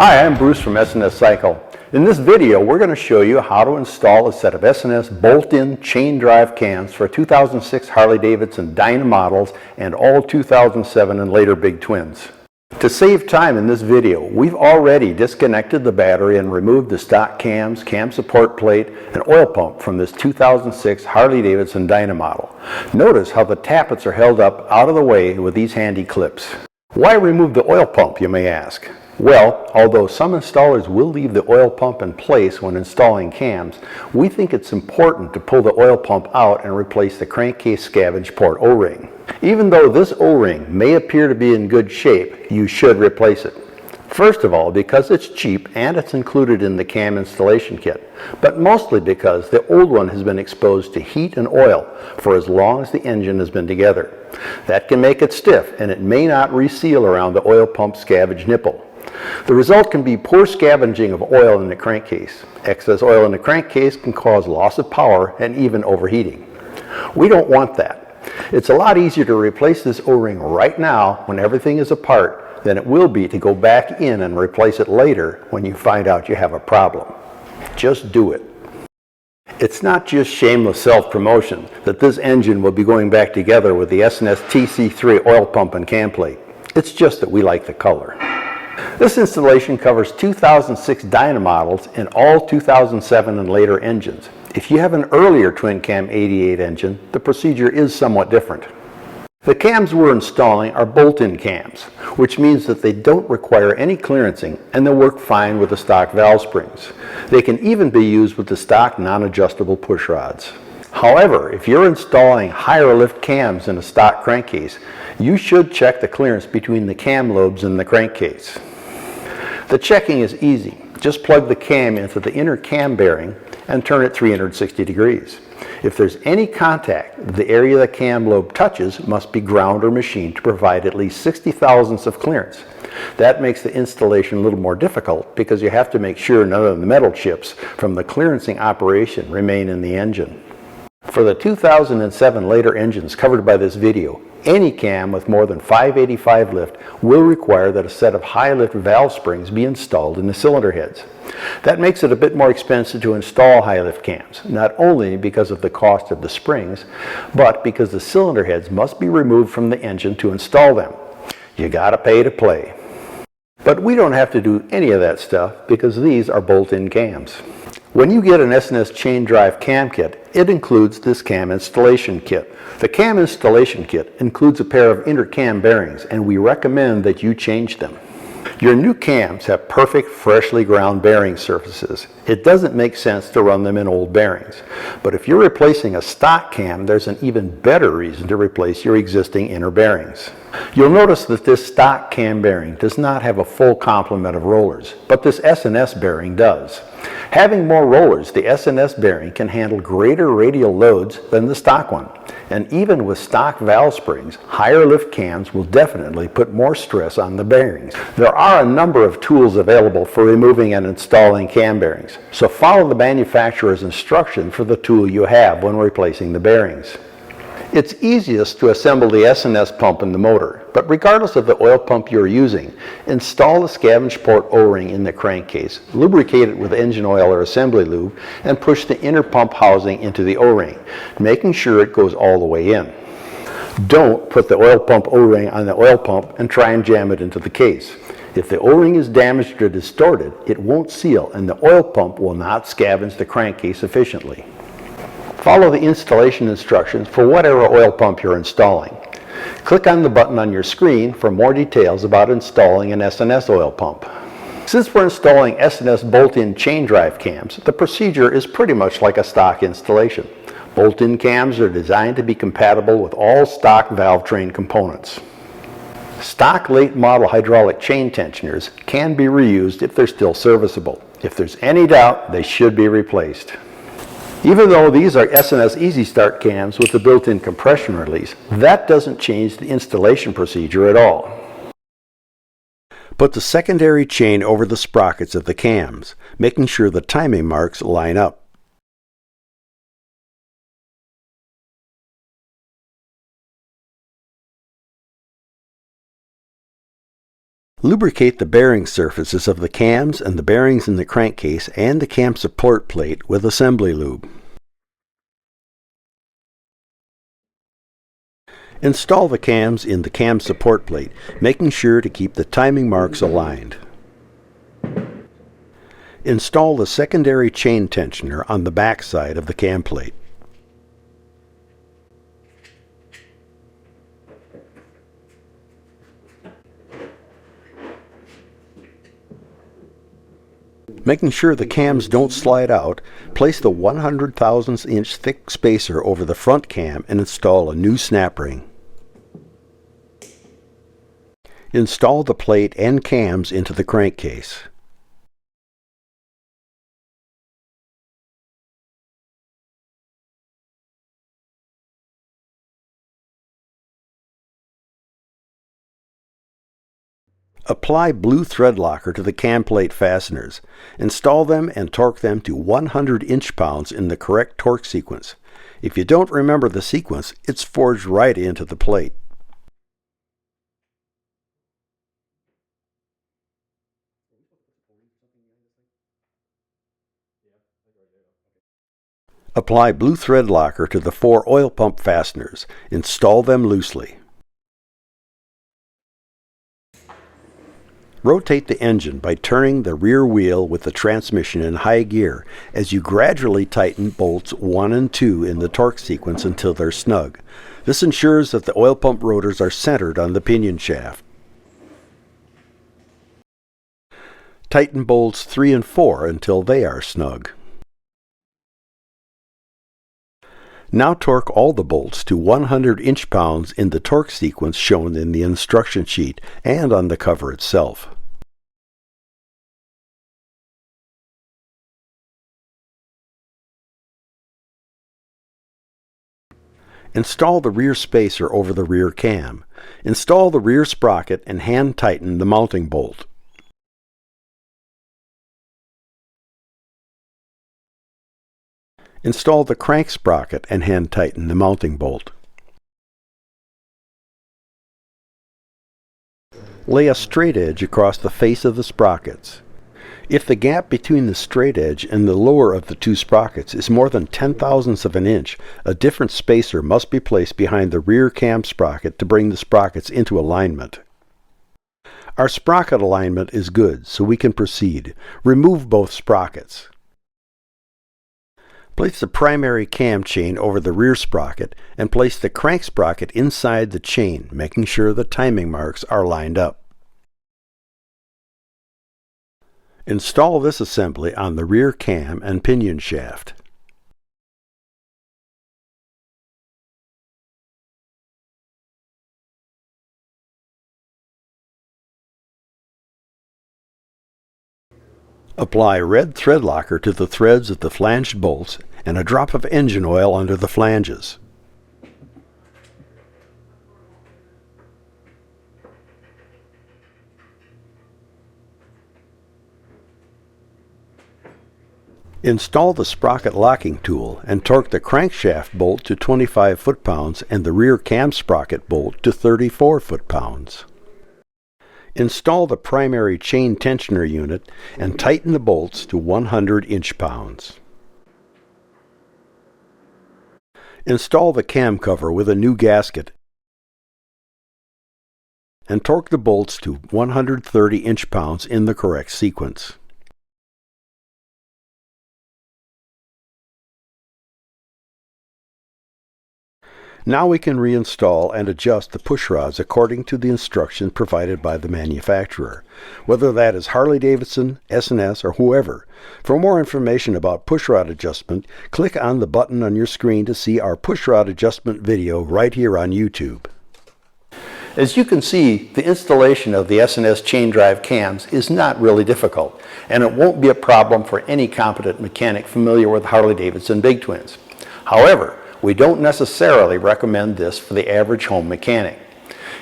Hi, I'm Bruce from S&S Cycle. In this video, we're going to show you how to install a set of S&S bolt-in chain drive cams for 2006 Harley-Davidson Dyna models and all 2007 and later big twins. To save time in this video, we've already disconnected the battery and removed the stock cams, cam support plate, and oil pump from this 2006 Harley-Davidson Dyna model. Notice how the tappets are held up out of the way with these handy clips. Why remove the oil pump, you may ask? Well, although some installers will leave the oil pump in place when installing cams, we think it's important to pull the oil pump out and replace the crankcase scavenge port O-ring. Even though this O-ring may appear to be in good shape, you should replace it. First of all, because it's cheap and it's included in the cam installation kit, but mostly because the old one has been exposed to heat and oil for as long as the engine has been together. That can make it stiff and it may not reseal around the oil pump scavenge nipple. The result can be poor scavenging of oil in the crankcase. Excess oil in the crankcase can cause loss of power and even overheating. We don't want that. It's a lot easier to replace this O-ring right now when everything is apart than it will be to go back in and replace it later when you find out you have a problem. Just do it. It's not just shameless self-promotion that this engine will be going back together with the S&S TC3 oil pump and cam plate. It's just that we like the color. This installation covers 2006 Dyna models and all 2007 and later engines. If you have an earlier twin cam 88 engine, the procedure is somewhat different. The cams we're installing are bolt-in cams, which means that they don't require any clearancing and they'll work fine with the stock valve springs. They can even be used with the stock non-adjustable push rods. However, if you're installing higher lift cams in a stock crankcase, you should check the clearance between the cam lobes and the crankcase. The checking is easy. Just plug the cam into the inner cam bearing and turn it 360 degrees. If there's any contact, the area the cam lobe touches must be ground or machined to provide at least 60 thousandths of clearance. That makes the installation a little more difficult because you have to make sure none of the metal chips from the clearancing operation remain in the engine. For the 2007 later engines covered by this video, any cam with more than 585 lift will require that a set of high lift valve springs be installed in the cylinder heads. That makes it a bit more expensive to install high lift cams, not only because of the cost of the springs, but because the cylinder heads must be removed from the engine to install them. You gotta pay to play. But we don't have to do any of that stuff because these are bolt-in cams. When you get an S&S chain drive cam kit, it includes this cam installation kit. The cam installation kit includes a pair of inner cam bearings, and we recommend that you change them. Your new cams have perfect, freshly ground bearing surfaces. It doesn't make sense to run them in old bearings. But if you're replacing a stock cam, there's an even better reason to replace your existing inner bearings. You'll notice that this stock cam bearing does not have a full complement of rollers, but this S&S bearing does. Having more rollers, the S&S bearing can handle greater radial loads than the stock one. And even with stock valve springs, higher lift cams will definitely put more stress on the bearings. There are a number of tools available for removing and installing cam bearings, so follow the manufacturer's instruction for the tool you have when replacing the bearings. It's easiest to assemble the S&S pump and the motor, but regardless of the oil pump you're using, install the scavenge port O-ring in the crankcase, lubricate it with engine oil or assembly lube, and push the inner pump housing into the O-ring, making sure it goes all the way in. Don't put the oil pump O-ring on the oil pump and try and jam it into the case. If the O-ring is damaged or distorted, it won't seal and the oil pump will not scavenge the crankcase efficiently. Follow the installation instructions for whatever oil pump you're installing. Click on the button on your screen for more details about installing an S&S oil pump. Since we're installing S&S bolt-in chain drive cams, the procedure is pretty much like a stock installation. Bolt-in cams are designed to be compatible with all stock valve train components. Stock late model hydraulic chain tensioners can be reused if they're still serviceable. If there's any doubt, they should be replaced. Even though these are S&S Easy Start cams with the built-in compression release, that doesn't change the installation procedure at all. Put the secondary chain over the sprockets of the cams, making sure the timing marks line up. Lubricate the bearing surfaces of the cams and the bearings in the crankcase and the cam support plate with assembly lube. Install the cams in the cam support plate, making sure to keep the timing marks aligned. Install the secondary chain tensioner on the back side of the cam plate. Making sure the cams don't slide out, place the 100 thousandths inch thick spacer over the front cam and install a new snap ring. Install the plate and cams into the crankcase. Apply blue thread locker to the cam plate fasteners. Install them and torque them to 100 inch-pounds in the correct torque sequence. If you don't remember the sequence, it's forged right into the plate. Apply blue thread locker to the 4 oil pump fasteners. Install them loosely. Rotate the engine by turning the rear wheel with the transmission in high gear as you gradually tighten bolts 1 and 2 in the torque sequence until they're snug. This ensures that the oil pump rotors are centered on the pinion shaft. Tighten bolts 3 and 4 until they are snug. Now torque all the bolts to 100 inch-pounds in the torque sequence shown in the instruction sheet and on the cover itself. Install the rear spacer over the rear cam. Install the rear sprocket and hand tighten the mounting bolt. Install the crank sprocket and hand tighten the mounting bolt. Lay a straight edge across the face of the sprockets. If the gap between the straight edge and the lower of the 2 sprockets is more than 0.010 of an inch, a different spacer must be placed behind the rear cam sprocket to bring the sprockets into alignment. Our sprocket alignment is good, so we can proceed. Remove both sprockets. Place the primary cam chain over the rear sprocket and place the crank sprocket inside the chain, making sure the timing marks are lined up. Install this assembly on the rear cam and pinion shaft. Apply red thread locker to the threads of the flanged bolts and a drop of engine oil under the flanges. Install the sprocket locking tool and torque the crankshaft bolt to 25 foot-pounds and the rear cam sprocket bolt to 34 foot-pounds. Install the primary chain tensioner unit and tighten the bolts to 100 inch-pounds. Install the cam cover with a new gasket and torque the bolts to 130 inch-pounds in the correct sequence. Now we can reinstall and adjust the push rods according to the instructions provided by the manufacturer, whether that is Harley-Davidson, S&S, or whoever. For more information about push rod adjustment, click on the button on your screen to see our push rod adjustment video right here on YouTube. As you can see, the installation of the S&S chain drive cams is not really difficult, and it won't be a problem for any competent mechanic familiar with Harley-Davidson big twins. However, we don't necessarily recommend this for the average home mechanic.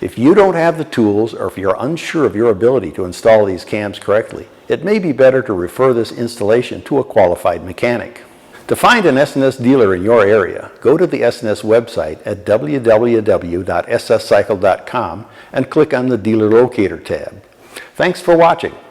If you don't have the tools or if you're unsure of your ability to install these cams correctly, it may be better to refer this installation to a qualified mechanic. To find an S&S dealer in your area, go to the S&S website at www.sscycle.com and click on the Dealer Locator tab. Thanks for watching.